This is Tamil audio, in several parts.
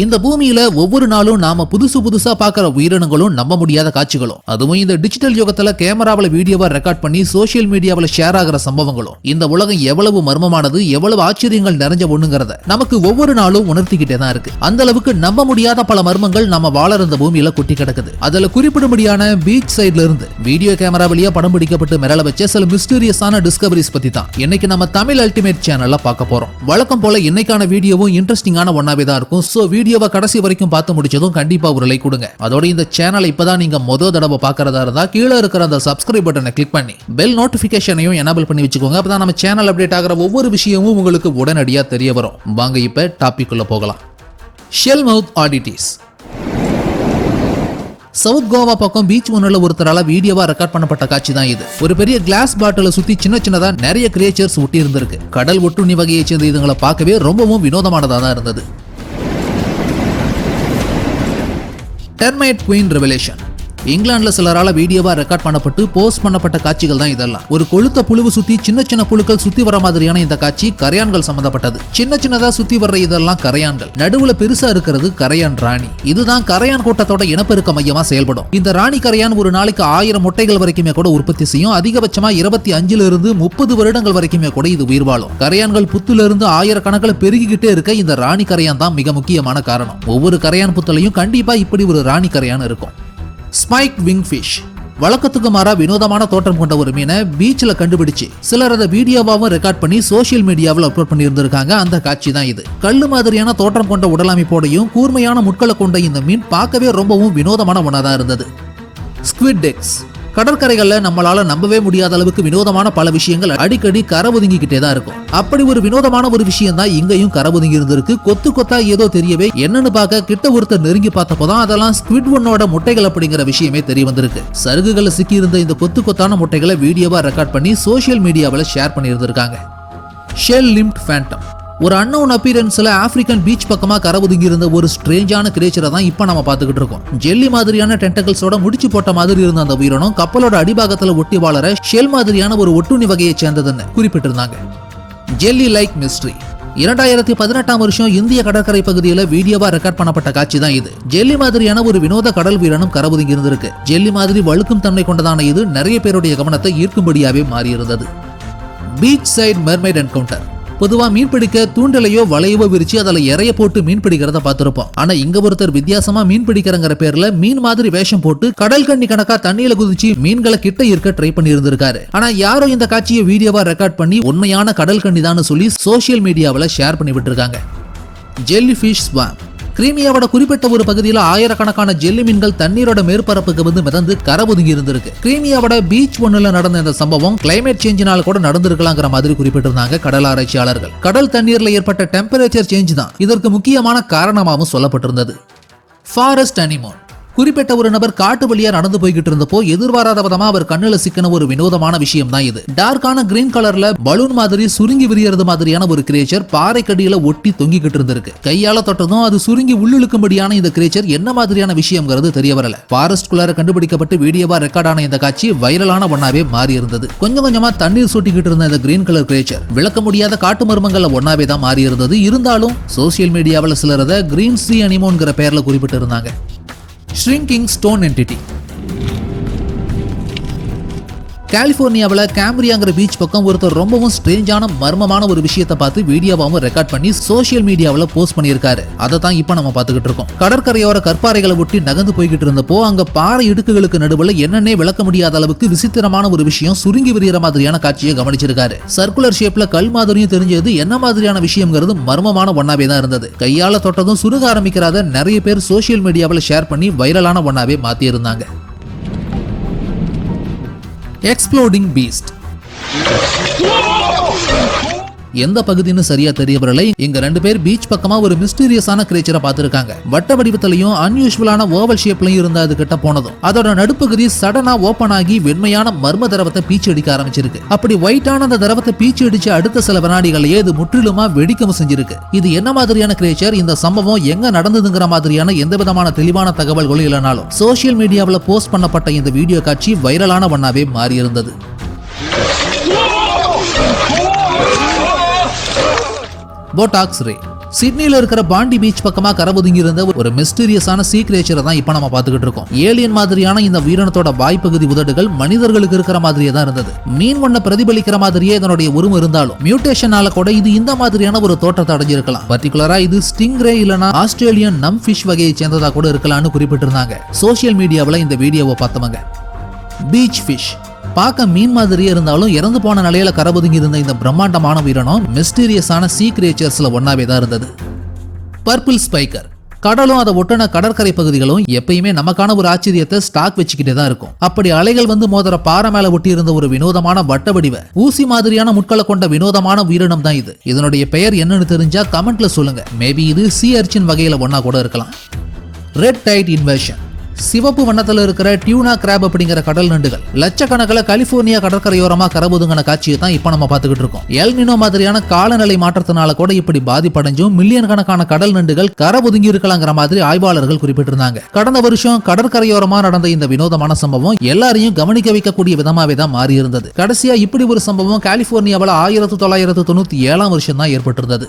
இந்த பூமியில ஒவ்வொரு நாளும் நாம புதுசா பாக்குற உயிரினங்களும் நம்ப முடியாத காட்சிகளும், அதுவும் இந்த டிஜிட்டல் யுகத்துல கேமராவில வீடியோவா ரெக்கார்ட் பண்ணி சோசியல் மீடியாவில ஷேர் ஆகிற சம்பவங்களும் இந்த உலகம் எவ்வளவு மர்மமானது, எவ்வளவு ஆச்சரியங்கள் நிறைஞ்ச ஒண்ணுங்கிறத நமக்கு ஒவ்வொரு நாளும் உணர்த்திக்கிட்டே தான் இருக்கு. அந்த அளவுக்கு நம்ப முடியாத பல மர்மங்கள் நம்ம வாழற இந்த பூமியில கொட்டி கிடக்குது. அதுல குறிப்பிடும்படியான பீச் சைட்ல இருந்து வீடியோ கேமரா வழியா படம் பிடிக்கப்பட்டு மிரள வச்ச சில மிஸ்டீரியஸான டிஸ்கவரிஸ் பத்தி தான் இன்னைக்கு நம்ம தமிழ் அல்டிமேட் சேனல்ல பார்க்க போறோம். வழக்கம் போல இன்னைக்கான வீடியோவும் இன்ட்ரெஸ்டிங்கான ஒன்னாவே தான் இருக்கும். சோ வீடியோவை கடைசி வரைக்கும் பார்த்து முடிச்சதும் கண்டிப்பா ஒரு லைக் கொடுங்க. அதோட இந்த சேனலை இப்பதான் நீங்க முதல் தடவை பார்க்கறதா இருந்தா கீழே இருக்கிற அந்த சப்ஸ்கிரைப் பட்டனை கிளிக் பண்ணி பெல் நோட்டிபிகேஷனையும் எனேபிள் பண்ணி வச்சுக்கோங்க. அப்பதான் நம்ம சேனல் அப்டேட் ஆகிற ஒவ்வொரு விஷயமும் உங்களுக்கு உடனடியா தெரிய வரும். வாங்க இப்ப டாபிக் உள்ள போகலாம். ஷெல் மவுத் ஆடிட்டிஸ். சவுத் கோவா பக்கம் பீச் ஒன்னுல ஒருத்தரால வீடியோவா ரெக்கார்ட் பண்ணப்பட்ட காட்சி தான் இது. ஒரு பெரிய கிளாஸ் பாட்டில சுத்தி சின்னதா நிறைய கிரியேச்சர்ஸ் ஒட்டி இருந்திருக்கு. கடல் ஒட்டுண்ணி வகையை சேர்ந்த இதுங்களை பார்க்கவே ரொம்பவும் வினோதமானதா தான் இருந்தது. Termite queen revelation. இங்கிலாந்துல சிலரால வீடியோவா ரெக்கார்ட் பண்ணப்பட்டு போஸ்ட் பண்ணப்பட்ட காட்சிகள் தான் இதெல்லாம். ஒரு கொளுத்த புழுவு சுத்தி சின்ன புழுக்கள் சுத்தி வர மாதிரியான இந்த காட்சி கரையான்கள் சம்பந்தப்பட்டது. சின்னதா சுத்தி வர்ற இதெல்லாம் கரையான்கள். நடுவுல பெருசா இருக்கிறது கரையான் ராணி. இதுதான் கரையான் கூட்டத்தோட இனப்பெருக்க மையமா செயல்படும். இந்த ராணி கரையான் ஒரு நாளைக்கு 1000 முட்டைகள் வரைக்குமே கூட உற்பத்தி செய்யும். அதிகபட்சமா 25 இருந்து 30 வருடங்கள் வரைக்குமே கூட இது உயிர் வாழும். கரையான்கள் புத்துல இருந்து 1000 கணக்கில் பெருகிக்கிட்டே இருக்க இந்த ராணி கரையான் தான் மிக முக்கியமான காரணம். ஒவ்வொரு கரையான் புத்தலையும் கண்டிப்பா இப்படி ஒரு ராணி கரையான் இருக்கும். Spike wing fish. வழக்கத்துக்கு மாறா வினோதமான தோற்றம் கொண்ட ஒரு மீனை பீச்ல கண்டுபிடிச்சு சிலர் அதை வீடியோவாவும் ரெக்கார்ட் பண்ணி சோசியல் மீடியாவில் அப்லோட் பண்ணி இருந்திருக்காங்க. அந்த காட்சி தான் இது. கல்லு மாதிரியான தோற்றம் கொண்ட உடலமைப்போடையும் கூர்மையான முட்களை கொண்ட இந்த மீன் பார்க்கவே ரொம்பவும் வினோதமான ஒன்னாதான் இருந்தது. Squid X. கடற்கரைகள்ல நம்மளால நம்பவே முடியாத அளவுக்கு வினோதமான பல விஷயங்கள் அடிக்கடி கரை ஒதுங்கிக்கிட்டே தான் இருக்கும். அப்படி ஒரு வினோதமான ஒரு விஷயம் தான் இங்கேயும் கரை ஒதுங்கி இருந்திருக்கு. கொத்தா ஏதோ தெரியவே என்னன்னு பார்க்க கிட்ட ஒருத்தர் நெருங்கி பார்த்தப்போதான் அதெல்லாம் ஸ்குவிட் ஒன்னோட முட்டைகள் அப்படிங்கிற விஷயமே தெரிய வந்திருக்கு. சருகுகளை சிக்கி இருந்த இந்த கொத்தான முட்டைகளை வீடியோவா ரெக்கார்ட் பண்ணி சோசியல் மீடியாவில் ஷேர் பண்ணி இருந்திருக்காங்க. Shell limbed phantom. ஒரு அன்னோன் அப்பியரன்ஸ்ல ஆப்பிரிக்கன் பீச் பக்கமா கரை ஒதுங்கி இருந்த ஒரு ஸ்ட்ரேஞ்சான கிரியேச்சரை தான் இப்ப நம்ம பார்த்துக்கிட்டு இருக்கோம். ஜெல்லி மாதிரியான டென்டக்கிள்ஸோட முடிச்சு போட்ட மாதிரி இருந்த அந்த உயிரினம் கப்பலோட அடிபாகத்துல ஒட்டி வாழற ஷெல் மாதிரியான ஒரு ஒட்டுண்ணி வகையை சேர்ந்ததுன்னு குறிப்பிட்டிருந்தாங்க. Jelly like mystery. 2018 வருஷம் இந்திய கடற்கரை பகுதியில் வீடியோவா ரெக்கார்ட் பண்ணப்பட்ட காட்சி தான் இது. ஜெல்லி மாதிரியான ஒரு வினோத கடல் உயிரினம் கரை ஒதுங்கி இருந்திருக்கு. ஜெல்லி மாதிரி வழுக்கும் தன்மை கொண்டதான இது நிறைய பேருடைய கவனத்தை ஈர்க்கும்படியாவே மாறி இருந்தது. Beach side mermaid encounter. பொதுவா மீன் பிடிக்க தூண்டலையோ வளையவோ விரிச்சு அதில் இறைய போட்டு மீன் பிடிக்கிறத பார்த்திருப்போம். ஆனா இங்க ஒருத்தர் வித்தியாசமா மீன் பிடிக்கிறங்கிற பேர்ல மீன் மாதிரி வேஷம் போட்டு கடல் கண்ணி கணக்கா தண்ணியில குதிச்சு மீன்களை கிட்ட இருக்க ட்ரை பண்ணி இருந்திருக்காரு. ஆனா யாரோ இந்த காட்சியை வீடியோவா ரெக்கார்ட் பண்ணி உண்மையான கடல் கண்ணி தான் சொல்லி சோசியல் மீடியாவில் ஷேர் பண்ணி விட்டுருக்காங்க. Jelly fish ஸ்வாம். கிரீமியாவோட குறிப்பிட்ட ஒரு பகுதியில் ஆயிரக்கணக்கான ஜெல்லி மீன்கள் தண்ணீரோட மேற்பரப்புக்கு வந்து மிதந்து கரை ஒதுங்கி இருந்திருக்கு. கிரீமியாவோட பீச் ஒன்னுல நடந்த இந்த சம்பவம் கிளைமேட் சேஞ்சினால கூட நடந்திருக்கலாங்கிற மாதிரி குறிப்பிட்டிருந்தாங்க கடல் ஆராய்ச்சியாளர்கள். கடல் தண்ணீர்ல ஏற்பட்ட டெம்பரேச்சர் சேஞ்ச் தான் இதற்கு முக்கியமான காரணமாகவும் சொல்லப்பட்டிருந்தது. Forest animal. குறிப்பிட்ட ஒரு நபர் காட்டு வழியா நடந்து போய்கிட்டு இருந்தப்போ எதிர்பாராத விதமா அவர் கண்ணுல சிக்கின ஒரு வினோதமான விஷயம் தான் இது. டார்க்கான கிரீன் கலர்ல பலூன் மாதிரி சுருங்கி விரியறது மாதிரியான ஒரு கிரியேச்சர் பாறை கடியில ஒட்டி தொங்கிக்கிட்டு இருந்திருக்கு. கையால தொட்டதும் அது சுருங்கி உள்ளிழுக்கும்படியான இந்த கிரியேச்சர் என்ன மாதிரியான விஷயம்ங்கிறது தெரிய வரல. ஃபாரஸ்ட் குள்ளார கண்டுபிடிக்கப்பட்டு வீடியோவா ரெக்கார்ட் ஆன இந்த காட்சி வைரலான ஒன்னாவே மாறி இருந்தது. கொஞ்சமா தண்ணீர் சொட்டிக்கிட்டு இருந்த இந்த கிரீன் கலர் கிரியேச்சர் விளக்க முடியாத காட்டு மர்மங்கள்ல ஒன்னாவே தான் மாறி இருந்தது. இருந்தாலும் சோசியல் மீடியாவில் சிலர் அதை கிரீன் சி அனிமோன்கிற பேர்ல குறிப்பிட்டு இருந்தாங்க. Shrinking stone entity. கலிபோர்னியாவில் கேம்பிரியாங்கிற பீச் பக்கம் ஒருத்தர் ரொம்பவும் ஸ்ட்ரேஞ்சான மர்மமான ஒரு விஷயத்தை பார்த்து வீடியோவாவும் ரெக்கார்ட் பண்ணி சோசியல் மீடியாவில் போஸ்ட் பண்ணியிருக்காரு. அதை தான் இப்போ நம்ம பார்த்துக்கிட்டு இருக்கோம். கடற்கரையோர கற்பாறைகளை ஒட்டி நகர்ந்து போய்கிட்டு இருந்தப்போ அங்க பாறை இடுக்குகளுக்கு நடுவில் என்னன்னே விளக்க முடியாத அளவுக்கு விசித்திரமான ஒரு விஷயம் சுருங்கி விரிகிற மாதிரியான காட்சியை கவனிச்சிருக்காரு. சர்க்குலர் ஷேப்ல கல் மாதிரியும் தெரிஞ்சது என்ன மாதிரியான விஷயம்ங்கிறது மர்மமான ஒன்னாவே தான் இருந்தது. கையால தொட்டதும் சுருக ஆரம்பிக்கிறத நிறைய பேர் சோசியல் மீடியாவில் ஷேர் பண்ணி வைரலான ஒன்னாவே மாத்தி இருந்தாங்க. Exploding Beast. எந்த பகுதின்னு சரியா தெரியவில்லை. இங்க 2 பேர் பீச் பக்கமா ஒரு மிஸ்டீரியஸான கிரியேச்சரை பார்த்திருக்காங்க. வட்ட வடிவத்திலையும் அன்யூஷுவலான ஓவல் ஷேப்லயும் இருந்த அது கிட்ட போனதும் அதோட நடுப்பகுதி சடனா ஓபன் ஆகி வெண்மையான மர்ம திரவத்தை பீச்சு அடிக்க ஆரம்பிச்சிருக்கு. அப்படி ஒயிட்டான அந்த திரவத்தை பீச்சு அடிச்ச அடுத்த சில வினாடிகளையே இது முற்றிலுமா வெடிக்கவும் செஞ்சிருக்கு. இது என்ன மாதிரியான கிரியேச்சர், இந்த சம்பவம் எங்க நடந்ததுங்கிற மாதிரியான எந்த விதமான தெளிவான தகவல்களும் இல்லைனாலும் சோசியல் மீடியாவில் போஸ்ட் பண்ணப்பட்ட இந்த வீடியோ காட்சி வைரலான ஒன்னாவே மாறி இருந்தது. போட்டாக்ஸ் ரே. சிட்னில இருக்கிற பாண்டி பீச் பக்கமா கரை ஒதுங்கி இருந்த ஒரு மிஸ்டீரியஸான சீ கிரியேச்சரை தான் இப்ப நம்ம பாத்துக்கிட்டு இருக்கோம். ஏலியன் மாதிரியான இந்த உயிரினத்தோட வாய்ப்பகுதி உதடுகள் மனிதர்களுக்கு இருக்கிற மாதிரியே தான் இருந்தது. மீன் ஒண்ண பிரதிபலிக்கிற மாதிரியே இதனுடைய உருவம் இருந்தாலும் மியூட்டேஷனால கூட இது இந்த மாதிரியான ஒரு தோற்றத்தை அடைஞ்சிருக்கலாம். பர்டிகுலரா இது ஸ்டிங்ரே இல்லனா ஆஸ்திரேலியன் நம் ஃபிஷ் வகையை சேர்ந்ததா கூட இருக்கலாம்னு குறிப்பிட்டிருந்தாங்க சோசியல் மீடியாவில் இந்த வீடியோவை பார்த்தவங்க. பீச் ஃபிஷ் பார்க்க மீன் மாதிரியே இருந்தாலும் இறந்து போன நிலையில கரை ஒதுங்கி இருந்த இந்த பிரம்மாண்டமான உயிரினம் மிஸ்டீரியஸான சீ கிரியேச்சர்ஸ்ல ஒன்னாவே தான் இருந்தது. பர்பிள் ஸ்பைக்கர் கடலும் அதை ஒட்டின கடற்கரை பகுதிகளும் எப்பயுமே நமக்கான ஒரு ஆச்சரியத்தை ஸ்டாக் வச்சுக்கிட்டே தான் இருக்கும். அப்படி அலைகள் வந்து மோதிர பாறை மேல ஒட்டி இருந்த ஒரு வினோதமான வட்ட வடிவ ஊசி மாதிரியான முட்களை கொண்ட வினோதமான உயிரினம் தான் இது. இதனுடைய பெயர் என்னன்னு தெரிஞ்சா கமெண்ட்ல சொல்லுங்க. மேபி இது சீ அர்ச்சின் வகையில ஒன்னா கூட இருக்கலாம். ரெட் டைட் இன்வர்ஷன் சிவப்பு வண்ணத்துல இருக்கிற டியூனா கிராப் அப்படிங்கிற கடல் நண்டுகள் லட்சக்கணக்கில் கலிபோர்னியா கடற்கரையோரமா கரை ஒதுங்கின காட்சியை தான் இப்ப நம்ம பார்த்துக்கிட்டு இருக்கோம். எல் நினோ மாதிரியான காலநிலை மாற்றத்தினால கூட இப்படி பாதிப்படைஞ்சும் மில்லியன் கணக்கான கடல் நண்டுகள் கரை ஒதுங்கி இருக்கலாங்கிற மாதிரி ஆய்வாளர்கள் குறிப்பிட்டிருந்தாங்க. கடந்த வருஷம் கடற்கரையோரமா நடந்த இந்த வினோதமான சம்பவம் எல்லாரையும் கவனிக்க வைக்கக்கூடிய விதமாவே தான் மாறி இருந்தது. கடைசியா இப்படி ஒரு சம்பவம் கலிபோர்னியாவில் 1997 வருஷம் தான் ஏற்பட்டிருந்தது.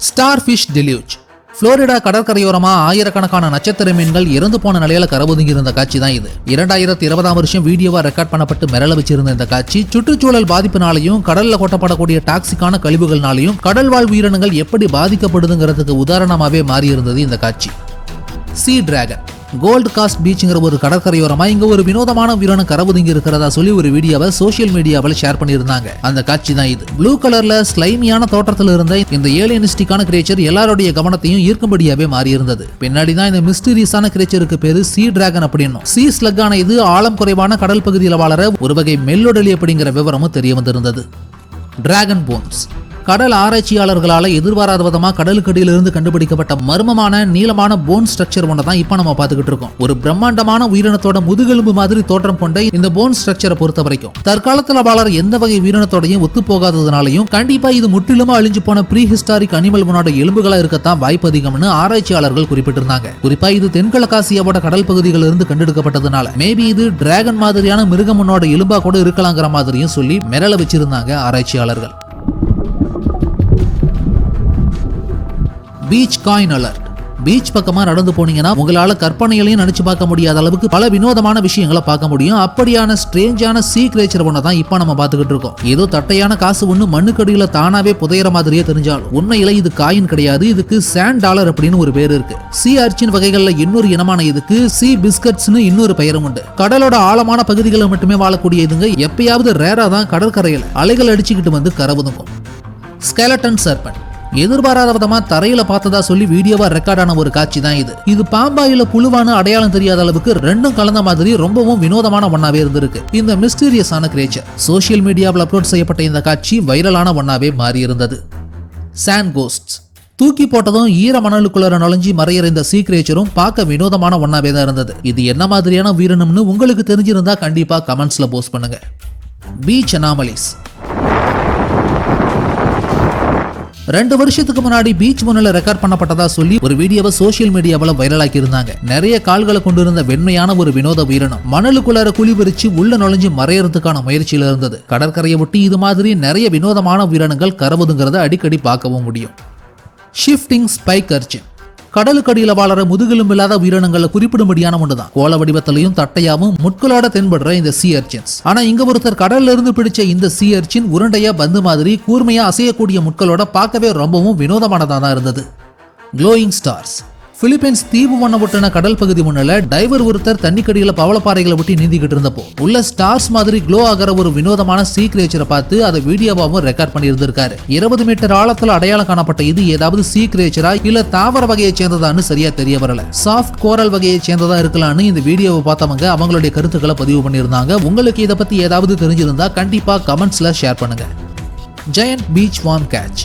ஸ்டார்ஃபிஷ் டெலியூஜ் புளோரிடா கடற்கரையோரமா ஆயிரக்கணக்கான நட்சத்திர மீன்கள் இறந்து போன நிலையில கரை ஒதுங்கி இருந்த காட்சி தான் இது. 2020 வருஷம் வீடியோவா ரெக்கார்ட் பண்ணப்பட்டு மிரள வச்சிருந்த இந்த காட்சி சுற்றுச்சூழல் பாதிப்பினாலையும் கடல்ல கொட்டப்படக்கூடிய டாக்ஸிக்கான கழிவுகள்னாலையும் கடல் வாழ் உயிரினங்கள் எப்படி பாதிக்கப்படுதுங்கிறதுக்கு உதாரணமாவே மாறி இருந்தது இந்த காட்சி. சீ டிராகன் கோல்ட் காஸ்ட் பீச்ங்கிற ஒரு கடற்கரையோரமா இங்க ஒரு வினோதமான உயிரினம் கரை ஒதுங்கி இருக்கிறதா சொல்லி ஒரு வீடியோவை சோசியல் மீடியாவில் ஷேர் பண்ணியிருந்தாங்க. அந்த காட்சி தான் இது. ப்ளூ கலர்ல ஸ்லைமியான தோற்றத்தில் இருந்த இந்த ஏலியனிஸ்டிக்கான கிரியேச்சர் எல்லாருடைய கவனத்தையும் ஈர்க்கும்படியாவே மாறி இருந்தது. பின்னாடி தான் இந்த மிஸ்டீரியஸான கிரியேச்சருக்கு பேரு சீ டிராகன் அப்படின்னும் சீ ஸ்லக்கான இது ஆழம் குறைவான கடல் பகுதியில் வாழற ஒரு வகை மெல்லொடலி அப்படிங்கிற விவரமும் தெரிய வந்திருந்தது. டிராகன் போன்ஸ் கடல் ஆராய்ச்சியாளர்களால எதிர்பாராத விதமா கடலுக்கடியிலிருந்து கண்டுபிடிக்கப்பட்ட மர்மமான நீளமான போன் ஸ்ட்ரக்சர் ஒன்றை தான் இப்ப நம்ம பார்த்துக்கிட்டு இருக்கோம். ஒரு பிரம்மாண்டமான உயிரினத்தோட முதுகெலும்பு மாதிரி தோற்றம் கொண்ட இந்த போன் ஸ்ட்ரக்சரை பொறுத்த வரைக்கும் தற்காலத்துல வாழற எந்த வகை உயிரினத்தோடையும் ஒத்து போகாததுனாலையும் கண்டிப்பா இது முற்றிலுமா அழிஞ்சு போன ப்ரீ ஹிஸ்டாரிக் அனிமல் ஒன்னோட எலும்புகளா இருக்கத்தான் வாய்ப்பு அதிகம்னு ஆராய்ச்சியாளர்கள் குறிப்பிட்டிருந்தாங்க. குறிப்பா இது தென்கிழக்காசியாவோட கடல் பகுதிகளில் இருந்து கண்டெடுக்கப்பட்டதுனால மேபி இது டிராகன் மாதிரியான மிருகம் ஒன்னோட எலும்பா கூட இருக்கலாங்கிற மாதிரியும் சொல்லி மிரள வச்சிருந்தாங்க ஆராய்ச்சியாளர்கள். பீச் காயின் அலர்ட் பீச் பக்கமா நடந்து போனீங்கன்னா உங்களால கற்பனைகளையும் நினைச்சு பார்க்க முடியாத அளவுக்கு பல வினோதமான விஷயங்களை பார்க்க முடியும். அப்படியான ஸ்ட்ரேஞ்சான சீ கிரியேச்சர் ஒன்றை தான் இப்ப நம்ம பார்த்துக்கிட்டு இருக்கோம். ஏதோ தட்டையான காசு ஒண்ணு மண்ணுக்கடியில தானாவே புதையற மாதிரியே தெரிஞ்சாலும் உண்மையில இது காயின் கிடையாது. இதுக்கு சாண்ட் டாலர் அப்படின்னு ஒரு பேர் இருக்கு. சீ அர்ச்சின் வகைகள்ல இன்னொரு இனமான இதுக்கு சீ பிஸ்கட்ஸ்னு இன்னொரு பெயரும் உண்டு. கடலோட ஆழமான பகுதிகளில் மட்டுமே வாழக்கூடிய இதுங்க எப்பயாவது ரேரா தான் கடற்கரையில் அலைகள் அடிச்சுக்கிட்டு வந்து கரை ஒதுங்கும். ஸ்கெலட்டன் சர்பன் எதிர்பாராத விதமா தரையில பார்த்ததா சொல்லி வீடியோவா ரெக்கார்ட் ஆன ஒரு காட்சி தான் இது. இது பாம்பா இல்ல புழுவான அடையாளம் தெரியாத அளவுக்கு ரெண்டும் கலந்த மாதிரி ரொம்பவும் வினோதமான ஒன்னாவே இருந்திருக்கு. இந்த மிஸ்டீரியஸான கிரியேச்சர் சோசியல் மீடியாவில் அப்லோட் செய்யப்பட்ட இந்த காட்சி வைரலான ஒன்னாவே மாறி இருந்தது. சாண்ட் கோஸ்ட்ஸ் தூக்கி போட்டதும் ஈர மணலுக்குள்ள நுழைஞ்சி மறையிற இந்த சீ கிரியேச்சரும் பார்க்க வினோதமான ஒன்னாவே தான் இருந்தது. இது என்ன மாதிரியான உயிரினம்னு உங்களுக்கு தெரிஞ்சிருந்தா கண்டிப்பா கமெண்ட்ஸ்ல போஸ்ட் பண்ணுங்க. பீச் அனாமலிஸ் 2 வருஷத்துக்கு முன்னாடி பீச் முன்னில ரெக்கார்ட் பண்ணப்பட்டதா சொல்லி ஒரு வீடியோவை சோசியல் மீடியாவில் வைரலாக்கி இருந்தாங்க. நிறைய கால்களை கொண்டிருந்த வெண்மையான ஒரு வினோத உயிரினம் மணலுக்குள்ளார குழி பறிச்சு உள்ள நுழைஞ்சு மறையறதுக்கான முயற்சியில இருந்தது. கடற்கரையை ஒட்டி இது மாதிரி நிறைய வினோதமான உயிரினங்கள் கரை ஒதுங்கிறத அடிக்கடி பார்க்கவும் முடியும். ஷிஃப்டிங் ஸ்பைக் அர்ச்சின் கடலுக்கடியில வாழற முதுகெலும்பு இல்லாத உயிரினங்களை குறிப்பிடும்படியான ஒன்றுதான். கோல வடிவத்திலையும் தட்டையாவும் முட்களோட தென்படுற இந்த சீ அர்ச்சின்ஸ். ஆனா இங்க ஒருத்தர் கடல்ல இருந்து பிடிச்ச இந்த சீ அர்ச்சின் உருண்டையா பந்து மாதிரி கூர்மையா அசையக்கூடிய முட்களோட பார்க்கவே ரொம்பவும் வினோதமானதா தான் இருந்தது. க்ளோயிங் ஸ்டார்ஸ் பிலிப்பைன்ஸ் தீவு மண்ண ஒட்டின கடல் பகுதி முன்னால டைவர் ஒருத்தர் தண்ணிக்கடியில பவளப்பாறைகளை ஒட்டி நீந்திக்கிட்டு இருந்தப்போ உள்ள ஸ்டார்ஸ் மாதிரி க்ளோ ஆகிற ஒரு வினோதமான சீ கிரியேச்சரை பார்த்து அதை வீடியோவாவும் ரெக்கார்ட் பண்ணி இருந்திருக்காரு. 20 மீட்டர் ஆழத்துல அடையாளம் காணப்பட்ட இது ஏதாவது சீ கிரியேச்சரா இல்ல தாவர வகையை சேர்ந்ததான்னு சரியா தெரிய வரல. சாஃப்ட் கோரல் வகையை சேர்ந்ததா இருக்கலாம்னு இந்த வீடியோவை பார்த்தவங்க அவங்களுடைய கருத்துக்களை பதிவு பண்ணியிருந்தாங்க. உங்களுக்கு இதை பத்தி ஏதாவது தெரிஞ்சிருந்தா கண்டிப்பா கமெண்ட்ஸ்ல ஷேர் பண்ணுங்க. ஜெயண்ட் பீச் வார்ம் கேட்ச்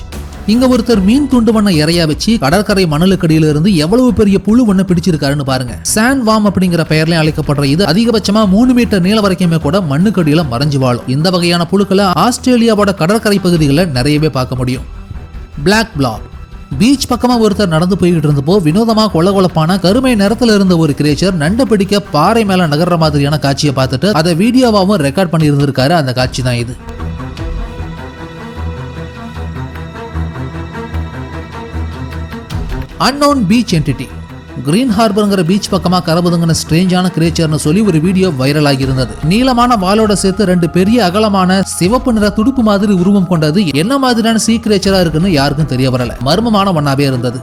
இங்க ஒருத்தர் மீன் துண்டு வண்ண இறையா வச்சு கடற்கரை மணலுக்கடியில இருந்து எவ்வளவு பெரிய புழு ஒண்ணு பிடிச்சிருக்காருன்னு பாருங்க. சாண்ட் வார்ம் அப்படிங்கிற பெயர்ல அழைக்கப்படுற இது அதிகபட்சமா 3 மீட்டர் நீள வரைக்குமே கூட மண்ணுக்கடியில மறைஞ்சு வாழும். இந்த வகையான புழுக்களை ஆஸ்திரேலியாவோட கடற்கரை பகுதிகளில் நிறையவே பார்க்க முடியும். பிளாக் பிளாப் பீச் பக்கமா ஒருத்தர் நடந்து போய்கிட்டு இருந்தப்போ வினோதமா கொளகொளப்பான கருமை நிறத்துல இருந்த ஒரு கிரியேச்சர் நண்டை பிடிக்க பாறை மேல நகர்ற மாதிரியான காட்சியை பார்த்துட்டு அதை வீடியோவாவும் ரெக்கார்ட் பண்ணி இருந்திருக்காரு. அந்த காட்சி தான் இது. Unknown beach entity. கிரீன் ஹார்பர்ங்கிற பீச் பக்கமா கரபதுங்கின ஸ்ட்ரேஞ்சான கிரியேச்சர்னு சொல்லி ஒரு வீடியோ வைரல் ஆகி இருந்தது. நீளமான வாளோட சேர்த்து 2 பெரிய அகலமான சிவப்பு நிற துடுப்பு மாதிரி உருவம் கொண்டது என்ன மாதிரியான சீ கிரியேச்சரா இருக்குன்னு யாருக்கும் தெரிய வரல. மர்மமான ஒன்னாவே இருந்தது.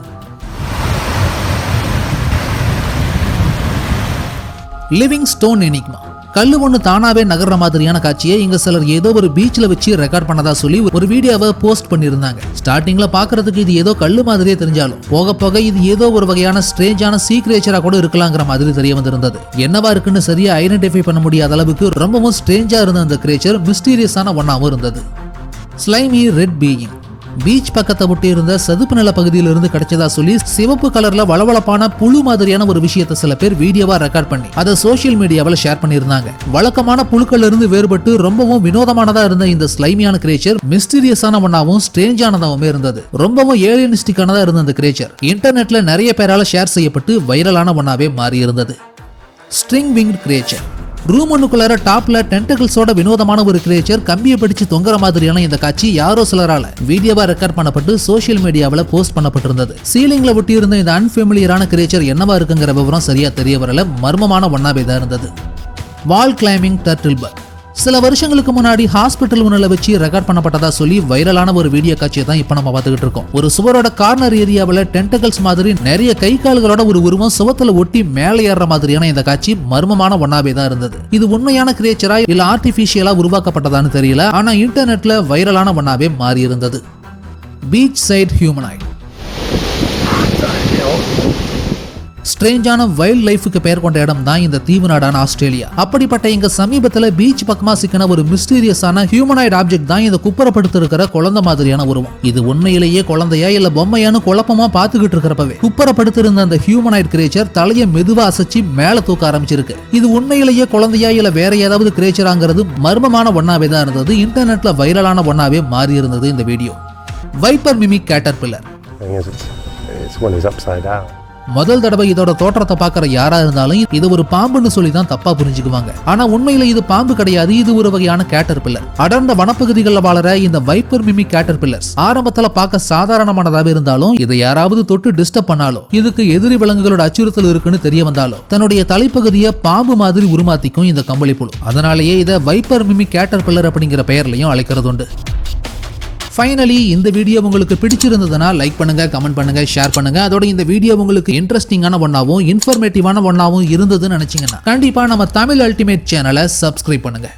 Living stone enigma. கல்லு ஒண்ணு தானாவே நகர்ற மாதிரியான காட்சியை இங்க சிலர் ஏதோ ஒரு பீச்ல வச்சு ரெக்கார்ட் பண்ணதா சொல்லி ஒரு வீடியோவை போஸ்ட் பண்ணியிருந்தாங்க. ஸ்டார்டிங்ல பாக்குறதுக்கு இது ஏதோ கல்லு மாதிரியே தெரிஞ்சாலும் போக போக இது ஏதோ ஒரு வகையான ஸ்ட்ரேஞ்சான சீ கிரியேச்சரா கூட இருக்கலாங்கிற மாதிரி தெரிய வந்திருந்தது. என்னவா இருக்குன்னு சரியா ஐடென்டிஃபை பண்ண முடியாத அளவுக்கு ரொம்பவும் ஸ்ட்ரேஞ்சா இருந்த அந்த கிரியேச்சர் மிஸ்டீரியஸான ஒன்னாவும் இருந்தது. Slimy red being. பீச் பக்கத்தை ஒட்டி இருந்த சதுப்பு நில பகுதியிலிருந்து கிடைச்சதா சொல்லி சிவப்பு கலர்ல வளவளப்பான புழு மாதிரியான ஒரு விஷயத்தை சில பேர் வீடியோவா ரெக்கார்ட் பண்ணி அதை சோசியல் மீடியாவில் ஷேர் பண்ணியிருந்தாங்க. வழக்கமான புழுக்கள் இருந்து வேறுபட்டு ரொம்பவும் வினோதமானதா இருந்த இந்த ஸ்லைமியான கிரியேச்சர் மிஸ்டீரியஸான ஒன்னாவும் ஸ்ட்ரேஞ்சானதாவுமே இருந்தது. ரொம்பவும் ஏலியனிஸ்டிக்கானதா இருந்த அந்த கிரியேச்சர் இன்டர்நெட்ல நிறைய பேரால ஷேர் செய்யப்பட்டு வைரலான ஒன்னாவே மாறி இருந்தது. String winged creature. ரூம் ஒன்னுக்குள்ளார டாப்ல டென்டகிள்ஸோட வினோதமான ஒரு கிரியேச்சர் கம்பியை பிடிச்சு தொங்குற மாதிரியான இந்த காட்சி யாரோ சிலரால வீடியோவா ரெக்கார்ட் பண்ணப்பட்டு சோசியல் மீடியாவில் போஸ்ட் பண்ணப்பட்டிருந்தது. சீலிங்ல ஒட்டி இருந்த இந்த அன்ஃபெமிலியரான கிரியேச்சர் என்னவா இருக்குங்கிற விவரம் சரியா தெரிய வரல. மர்மமான ஒன்னாவே தான் இருந்தது. வால் கிளைம்பிங் டர்ட்டில் பக். சில வருஷங்களுக்கு முன்னாடி ஹாஸ்பிட்டல் ஒன்றில் வச்சு ரெக்கார்ட் பண்ணப்பட்டதா சொல்லி வைரலான ஒரு வீடியோ காட்சியை தான் இப்ப நம்ம பார்த்துக்கிட்டு இருக்கோம். ஒரு சுவரோட கார்னர் ஏரியாவில் டென்டகல்ஸ் மாதிரி நிறைய கை கால்களோட ஒரு உருவம் சுவத்துல ஒட்டி மேலே ஏற மாதிரியான இந்த காட்சி மர்மமான ஒன்னாவே தான் இருந்தது. இது உண்மையான கிரியேச்சரா இல்ல ஆர்டிபிஷியலா உருவாக்கப்பட்டதான்னு தெரியல. ஆனா இன்டர்நெட்ல வைரலான ஒன்னாவே மாறி இருந்தது. Beach side humanoid. ஸ்ட்ரேஞ்சான வைல்ட் லைஃபுக்கு பெயர் கொண்ட இடம் தான் இந்த தீவு நாடான ஆஸ்திரேலியா. அப்படிப்பட்ட இங்க சமீபத்துல பீச் பக்கமா சிக்கின ஒரு மிஸ்டீரியஸான ஹியூமனாய்ட் ஆப்ஜெக்ட் தான் இந்த குப்புறப்படுத்தி இருக்கிற குழந்தை மாதிரியான உருவம். இது உண்மையிலேயே குழந்தையா இல்ல பொம்மையானு குழப்பமா பாத்துக்கிட்டு இருக்கிறப்பவே குப்புறப்படுத்தி இருந்த அந்த ஹியூமனாய்ட் கிரியேச்சர் தலையை மெதுவா அசைச்சு மேல தூக்க ஆரம்பிச்சிருக்கு. இது உண்மையிலேயே குழந்தையா இல்ல வேற ஏதாவது கிரியேச்சராங்கிறது மர்மமான ஒன்னாவே தான் இருந்தது. இன்டர்நெட்ல வைரலான ஒன்னாவே மாறி இருந்தது இந்த வீடியோ. Wiper mimic caterpillar. முதல் தடவை இதோட தோற்றத்தை பார்க்கற யாரா இருந்தாலும் இது ஒரு பாம்புன்னு சொல்லி தான் தப்பா புரிஞ்சுக்குவாங்க. ஆனா உண்மையில இது பாம்பு கிடையாது. இது ஒரு வகையான கேட்டர்பில்லர். அடர்ந்த வனப்பகுதிகளில் வாழற இந்த வைப்பர் மிமிக் கேட்டர்பில்லர்ஸ் ஆரம்பத்துல பார்க்க சாதாரணமானதாக இருந்தாலும் இதை யாராவது தொட்டு டிஸ்டர்ப் பண்ணாலும் இதுக்கு எதிரி விலங்குகளோட அச்சுறுத்தல் இருக்குன்னு தெரிய வந்தாலும் தன்னுடைய தலைப்பகுதியை பாம்பு மாதிரி உருமாத்திக்கும் இந்த கம்பளி புழு. அதனாலேயே இதை வைப்பர் மிமிக் கேட்டர்பில்லர் அப்படிங்கிற பெயர்லையும் அழைக்கிறது உண்டு. ஃபைனலி இந்த வீடியோ உங்களுக்கு பிடிச்சிருந்ததுன்னா லைக் பண்ணுங்க, கமெண்ட் பண்ணுங்க, ஷேர் பண்ணுங்க. அதோட இந்த வீடியோ உங்களுக்கு இன்ட்ரெஸ்டிங்கான ஒன்னாவும் இன்ஃபர்மேட்டிவான ஒன்னாவும் இருந்ததுன்னு நினைச்சீங்கன்னா கண்டிப்பா நம்ம தமிழ் அல்டிமேட் சேனலை சப்ஸ்கிரைப் பண்ணுங்க.